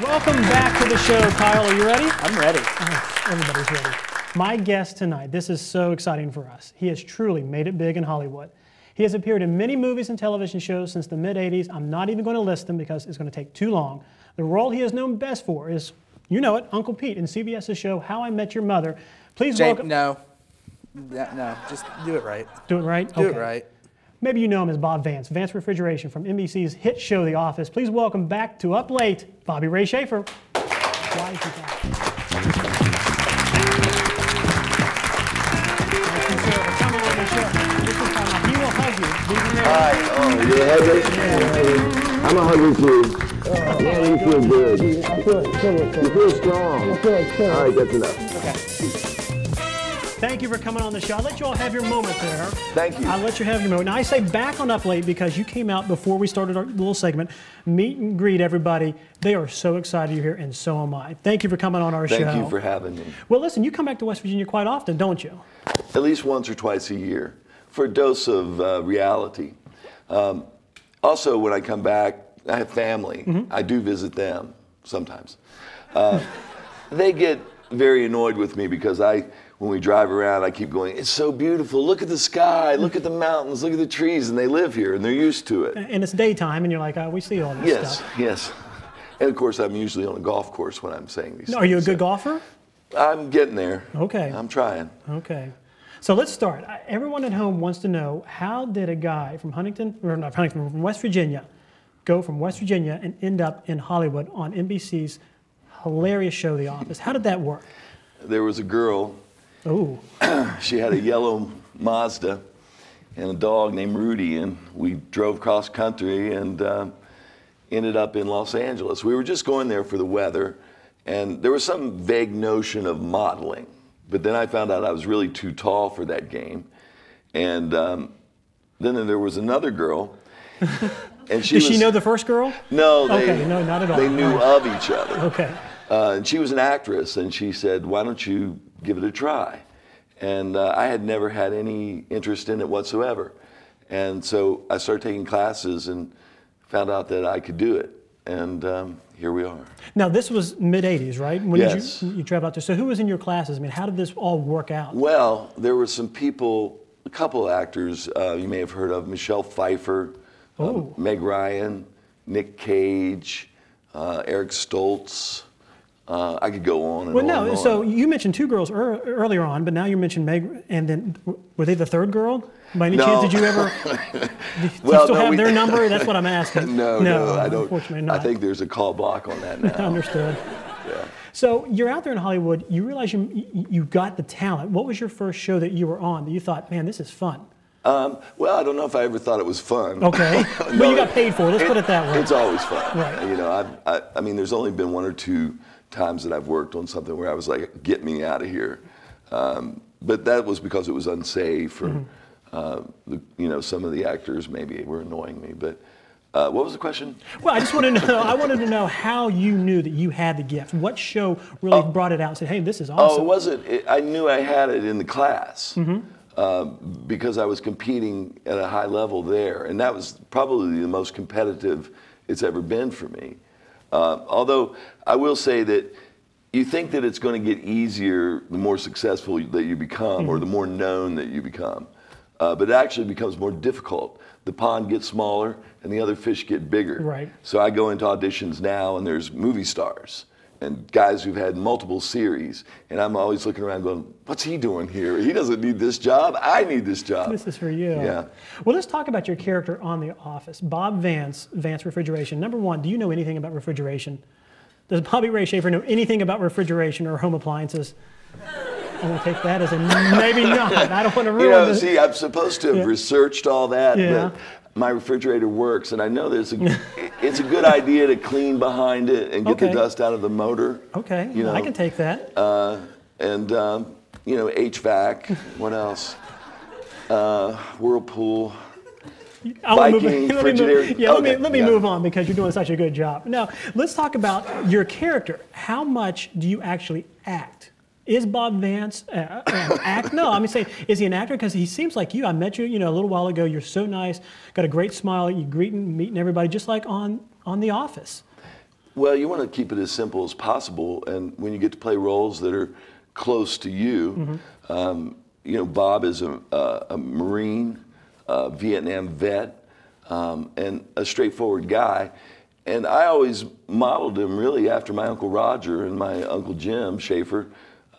Welcome back to the show, Kyle. Are you ready? I'm ready. Everybody's ready. My guest tonight, this is so exciting for us. He has truly made it big in Hollywood. He has appeared in many movies and television shows since the mid-'80s. I'm not even going to list them because it's going to take too long. The role he is known best for is, you know it, Uncle Pete in CBS's show How I Met Your Mother. Please welcome... No, just do it right. Do it right? Do it right. Maybe you know him as Bob Vance, Vance Refrigeration from NBC's hit show The Office. Please welcome back to Up Late, Bobby Ray Shafer. Why is he back? He will hug you. Hi. Oh, you're a hugger? Yeah. I'm a hugger too. Yeah, you feel good. You feel strong. I feel all right, that's enough. Okay. Thank you for coming on the show. I'll let you all have your moment there. Thank you. I'll let you have your moment. Now, I say back on Up Late because you came out before we started our little segment. Meet and greet everybody. They are so excited you're here, and so am I. Thank you for coming on our show. Thank you for having me. Well, listen, you come back to West Virginia quite often, don't you? At least once or twice a year for a dose of reality. Also, when I come back, I have family. Mm-hmm. I do visit them sometimes. They get very annoyed with me because when we drive around, I keep going, it's so beautiful, look at the sky, look at the mountains, look at the trees, and they live here, and they're used to it. And it's daytime, and you're like, oh, we see all this stuff. Yes. And of course, I'm usually on a golf course when I'm saying these things. Are you a good golfer? I'm getting there. Okay. I'm trying. Okay. So let's start. Everyone at home wants to know, how did a guy from from West Virginia, go from West Virginia and end up in Hollywood on NBC's hilarious show, The Office? How did that work? There was a girl. Oh. She had a yellow Mazda and a dog named Rudy, and we drove cross country and ended up in Los Angeles. We were just going there for the weather, and there was some vague notion of modeling, but then I found out I was really too tall for that game. And then there was another girl. And Did she know the first girl? No, no, not at all. They knew of each other. Okay. And she was an actress, and she said, why don't you give it a try? And I had never had any interest in it whatsoever. And so I started taking classes and found out that I could do it. And here we are. Now, this was mid-'80s, right? When yes. Did you travel out there? So who was in your classes? I mean, how did this all work out? Well, there were some people, a couple of actors you may have heard of, Michelle Pfeiffer, Meg Ryan, Nick Cage, Eric Stoltz. I could go on and on. Well, no, and so on. You mentioned two girls earlier on, but now you mentioned Meg, and then were they the third girl? By any chance, did you ever? Do you still have their number? That's what I'm asking. No, I don't. Unfortunately not. I think there's a call block on that now. Understood. Yeah. So you're out there in Hollywood. You realize you got the talent. What was your first show that you were on that you thought, man, this is fun? Well, I don't know if I ever thought it was fun. Okay. No, well, you got paid for it. Let's put it that way. It's always fun. Right. You know, I mean, there's only been one or two times that I've worked on something where I was like, get me out of here. But that was because it was unsafe, or you know, some of the actors maybe were annoying me. But what was the question? Well, I just wanted to know. I wanted to know how you knew that you had the gift. What show really brought it out and said, hey, this is awesome? Oh, it wasn't. I knew I had it in the class. Because I was competing at a high level there, and that was probably the most competitive it's ever been for me. Although I will say that you think that it's going to get easier the more successful that you become, or the more known that you become, but it actually becomes more difficult. The pond gets smaller and the other fish get bigger. Right. So I go into auditions now, and there's movie stars and guys who've had multiple series, and I'm always looking around going, what's he doing here? He doesn't need this job. I need this job. This is for you. Yeah. Well, let's talk about your character on The Office. Bob Vance, Vance Refrigeration. Number one, do you know anything about refrigeration? Does Bobby Ray Shafer know anything about refrigeration or home appliances? I'm going to take that as a maybe not. I don't want to ruin this. See, I'm supposed to have researched all that, but my refrigerator works, and I know that it's a good idea to clean behind it and get the dust out of the motor. Okay, you know? I can take that. And you know, HVAC. What else? Whirlpool. Viking, Frigidaire. Let me move on because you're doing such a good job. Now, let's talk about your character. How much do you actually act? Is Bob Vance act? No, I'm saying, is he an actor? Because he seems like you. I met you, a little while ago. You're so nice, got a great smile. You meeting everybody, just like on The Office. Well, you want to keep it as simple as possible, and when you get to play roles that are close to you, you know, Bob is a Marine, Vietnam vet, and a straightforward guy. And I always modeled him really after my Uncle Roger and my Uncle Jim Shafer.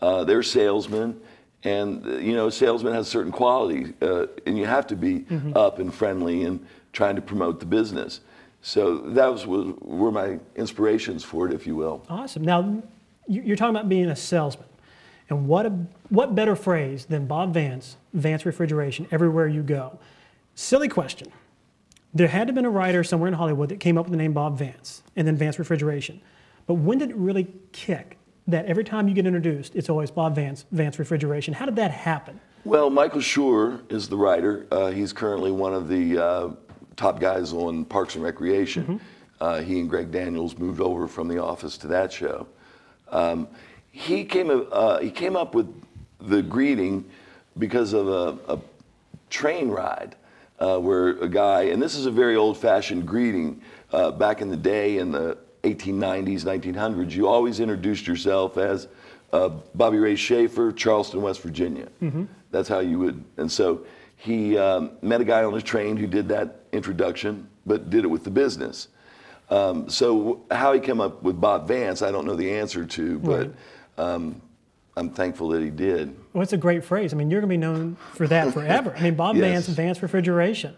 They're salesmen, and you know, a salesman has a certain quality, and you have to be up and friendly and trying to promote the business. So that were my inspirations for it, if you will. Awesome. Now, you're talking about being a salesman. And what better phrase than Bob Vance, Vance Refrigeration, everywhere you go? Silly question. There had to have been a writer somewhere in Hollywood that came up with the name Bob Vance and then Vance Refrigeration. But when did it really kick that every time you get introduced, it's always Bob Vance, Vance Refrigeration? How did that happen? Well, Michael Schur is the writer. He's currently one of the top guys on Parks and Recreation. He and Greg Daniels moved over from The Office to that show. He came up with the greeting because of a train ride where a guy, and this is a very old-fashioned greeting, back in the day in the 1890s, 1900s, you always introduced yourself as Bobby Ray Shafer, Charleston, West Virginia. That's how you would, and so he met a guy on a train who did that introduction, but did it with the business. So how he came up with Bob Vance, I don't know the answer to, but I'm thankful that he did. Well, it's a great phrase. I mean, you're going to be known for that forever. I mean, Bob Yes. Vance, Vance Refrigeration.